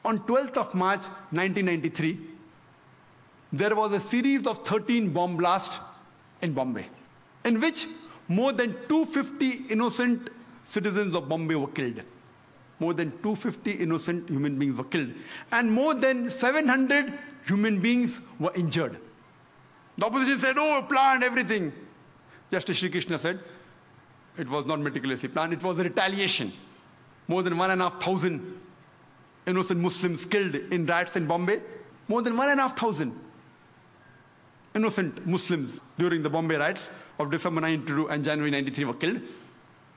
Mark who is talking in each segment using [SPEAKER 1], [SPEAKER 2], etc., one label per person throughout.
[SPEAKER 1] On 12th of March 1993, there was a series of 13 bomb blasts in Bombay, in which more than 250 innocent citizens of Bombay were killed. More than 250 innocent human beings were killed, and more than 700 human beings were injured. The opposition said, oh, planned everything. Justice Shri Krishna said, it was not meticulously planned, it was a retaliation. More than 1,500 innocent Muslims killed in riots in Bombay. More than 1,500 innocent Muslims during the Bombay riots of December 92 and January 93 were killed.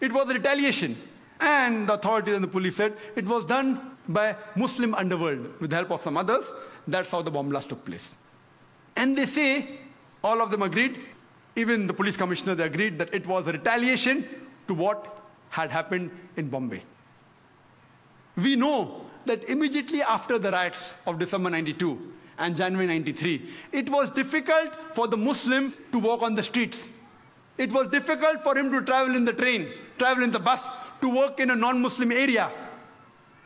[SPEAKER 1] It was a retaliation. And the authorities and the police said it was done by Muslim underworld with the help of some others. That's how the bomb blast took place. And they say, all of them agreed, even the police commissioner, they agreed that it was a retaliation to what had happened in Bombay. We know that immediately after the riots of December 92 and January 93, it was difficult for the Muslims to walk on the streets. It was difficult for him to travel in the train, travel in the bus, to work in a non-Muslim area.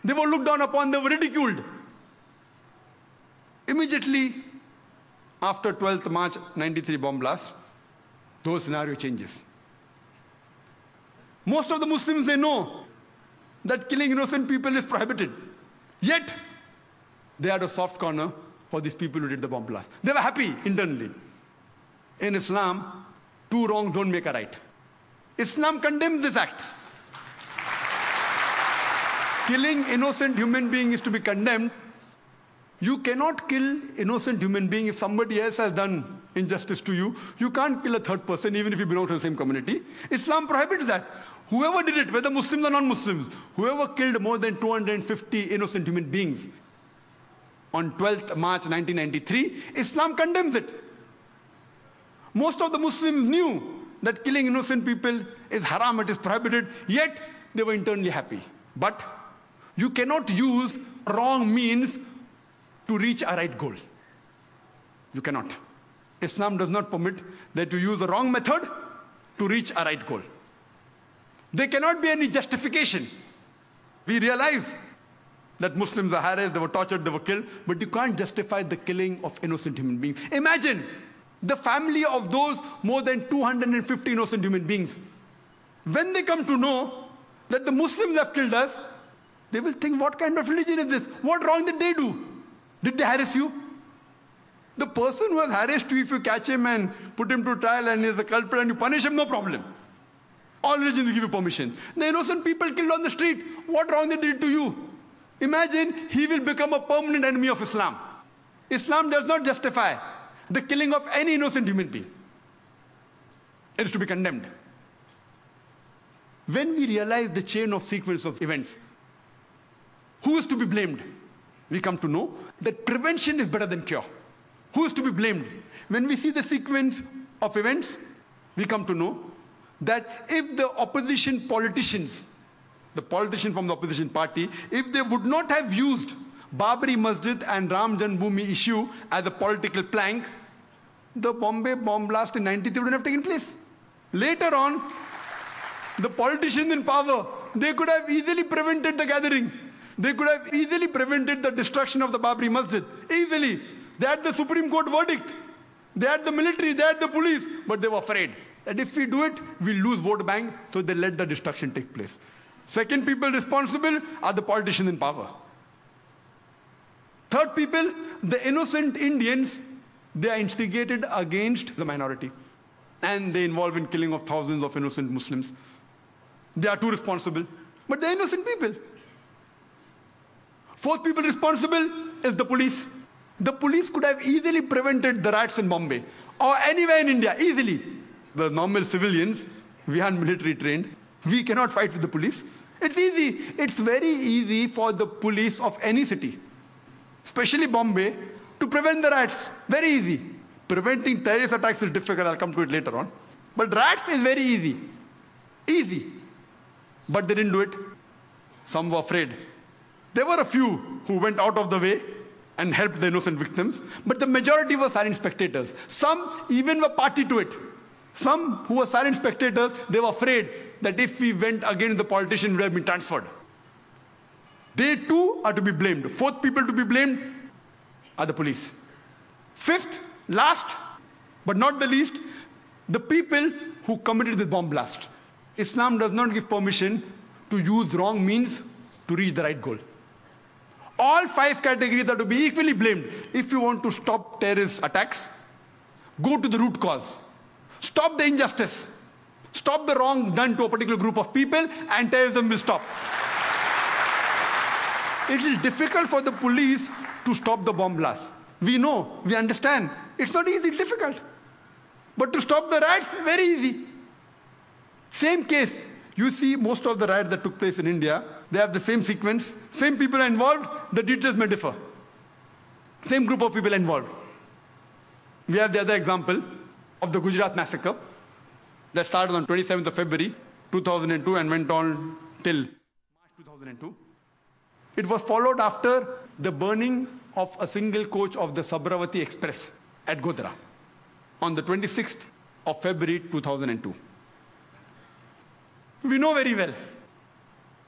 [SPEAKER 1] They were looked down upon, they were ridiculed. Immediately after 12th March 93 bomb blast, those scenario changes. Most of the Muslims, they know that killing innocent people is prohibited. Yet, they had a soft corner for these people who did the bomb blast. They were happy internally. In Islam, two wrongs don't make a right. Islam condemns this act. Killing innocent human beings is to be condemned. You cannot kill innocent human being if somebody else has done injustice to you. You can't kill a third person even if you belong to the same community. Islam prohibits that. Whoever did it, whether Muslims or non-Muslims, whoever killed more than 250 innocent human beings on 12th March 1993, Islam condemns it. Most of the Muslims knew that killing innocent people is haram, it is prohibited, yet they were internally happy. But you cannot use wrong means to reach a right goal. You cannot. Islam does not permit that you use the wrong method to reach a right goal. There cannot be any justification. We realize that Muslims are harassed, they were tortured, they were killed, but you can't justify the killing of innocent human beings. Imagine the family of those more than 250 innocent human beings. When they come to know that the Muslims have killed us, they will think, what kind of religion is this? What wrong did they do? Did they harass you? The person who has harassed you, if you catch him and put him to trial and he is a culprit and you punish him, no problem. All religions will give you permission. The innocent people killed on the street, what wrong they did to you? Imagine he will become a permanent enemy of Islam. Islam does not justify the killing of any innocent human being. It is to be condemned. When we realize the chain of sequence of events, who is to be blamed? We come to know that prevention is better than cure. Who is to be blamed? When we see the sequence of events, we come to know that if the opposition politicians, the politician from the opposition party, if they would not have used Babri Masjid and Ram Janmabhoomi issue as a political plank, the Bombay bomb blast in 93 wouldn't have taken place. Later on, the politicians in power, they could have easily prevented the gathering. They could have easily prevented the destruction of the Babri Masjid. Easily. They had the Supreme Court verdict. They had the military, they had the police, but they were afraid that if we do it, we'll lose vote bank, so they let the destruction take place. Second people responsible are the politicians in power. Third people, the innocent Indians, they are instigated against the minority. And they involve in killing of thousands of innocent Muslims. They are too responsible, but they're innocent people. Fourth people responsible is the police. The police could have easily prevented the riots in Bombay or anywhere in India, easily. The normal civilians, we are military trained. We cannot fight with the police. It's easy. It's very easy for the police of any city, especially Bombay, to prevent the riots. Very easy. Preventing terrorist attacks is difficult. I'll come to it later on. But riots is very easy. Easy. But they didn't do it. Some were afraid. There were a few who went out of the way and helped the innocent victims, but the majority were silent spectators. Some even were party to it. Some who were silent spectators, they were afraid that if we went against the politician, we would have been transferred. They too are to be blamed. Fourth people to be blamed are the police. Fifth, last, but not the least, the people who committed this bomb blast. Islam does not give permission to use wrong means to reach the right goal. All five categories are to be equally blamed. If you want to stop terrorist attacks, go to the root cause. Stop the injustice. Stop the wrong done to a particular group of people, and terrorism will stop. It is difficult for the police to stop the bomb blast. We know, we understand. It's not easy, it's difficult. But to stop the riots, very easy. Same case. You see most of the riots that took place in India, they have the same sequence, same people are involved, the details may differ. Same group of people involved. We have the other example of the Gujarat massacre that started on 27th of February 2002 and went on till March 2002. It was followed after the burning of a single coach of the Sabravati Express at Godhra on the 26th of February 2002. We know very well,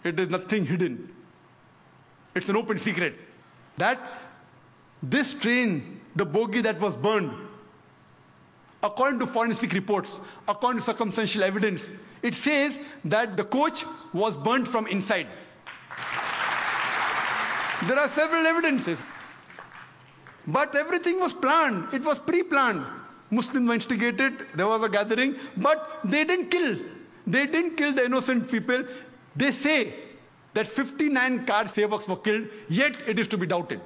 [SPEAKER 1] it is nothing hidden. It's an open secret that this train, the bogie that was burned, according to forensic reports, according to circumstantial evidence, it says that the coach was burnt from inside. There are several evidences. But everything was planned. It was pre-planned. Muslims were instigated. There was a gathering. But they didn't kill. They didn't kill the innocent people. They say that 59 car sevaks were killed, yet it is to be doubted.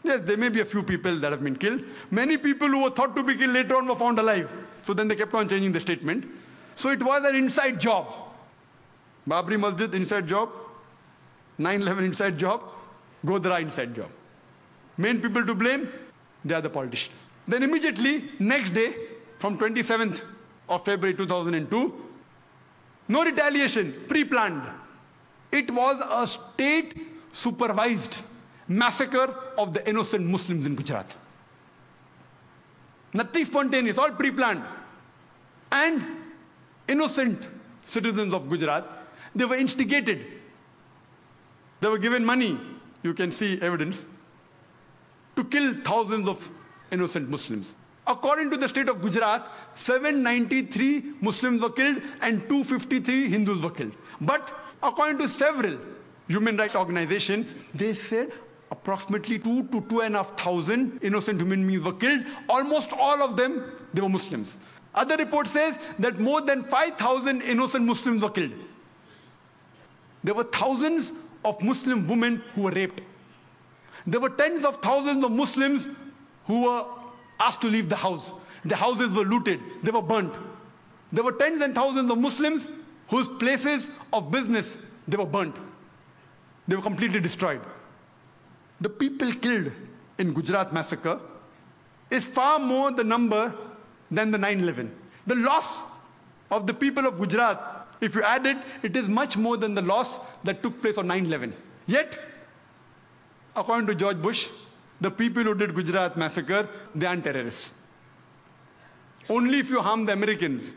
[SPEAKER 1] Yes, there may be a few people that have been killed. Many people who were thought to be killed later on were found alive. So then they kept on changing the statement. So it was an inside job. Babri Masjid, inside job. 9/11 inside job. Godhra inside job. Main people to blame, they are the politicians. Then immediately, next day, from 27th of February 2002, no retaliation, pre-planned. It was a state-supervised massacre of the innocent Muslims in Gujarat. Nothing spontaneous, all pre-planned. And innocent citizens of Gujarat, they were instigated. They were given money, you can see evidence, to kill thousands of innocent Muslims. According to the state of Gujarat, 793 Muslims were killed and 253 Hindus were killed. But according to several human rights organizations, they said approximately 2,000 to 2,500 innocent human beings were killed. Almost all of them, they were Muslims. Other report says that more than 5,000 innocent Muslims were killed. There were thousands of Muslim women who were raped. There were tens of thousands of Muslims who were asked to leave the house. The houses were looted. They were burnt. There were tens and thousands of Muslims whose places of business, they were burnt. They were completely destroyed. The people killed in Gujarat massacre is far more the number than the 9/11. The loss of the people of Gujarat, if you add it, it is much more than the loss that took place on 9/11. Yet, according to George Bush, the people who did Gujarat massacre, they aren't terrorists. Only if you harm the Americans,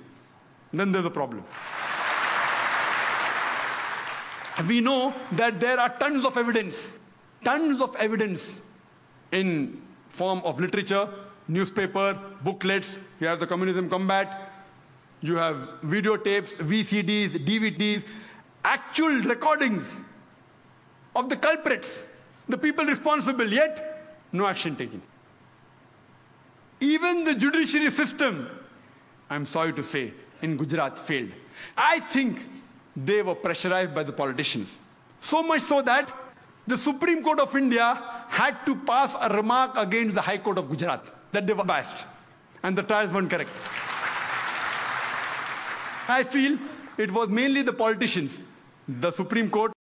[SPEAKER 1] then there's a problem. We know that there are tons of evidence in form of literature, newspaper, booklets. You have the Communism Combat, you have videotapes, VCDs, DVDs, actual recordings of the culprits, the people responsible, yet no action taken. Even the judiciary system, I'm sorry to say, in Gujarat failed. I think they were pressurized by the politicians. So much so that the Supreme Court of India had to pass a remark against the High Court of Gujarat that they were biased and the trials weren't correct. I feel it was mainly the politicians, the Supreme Court,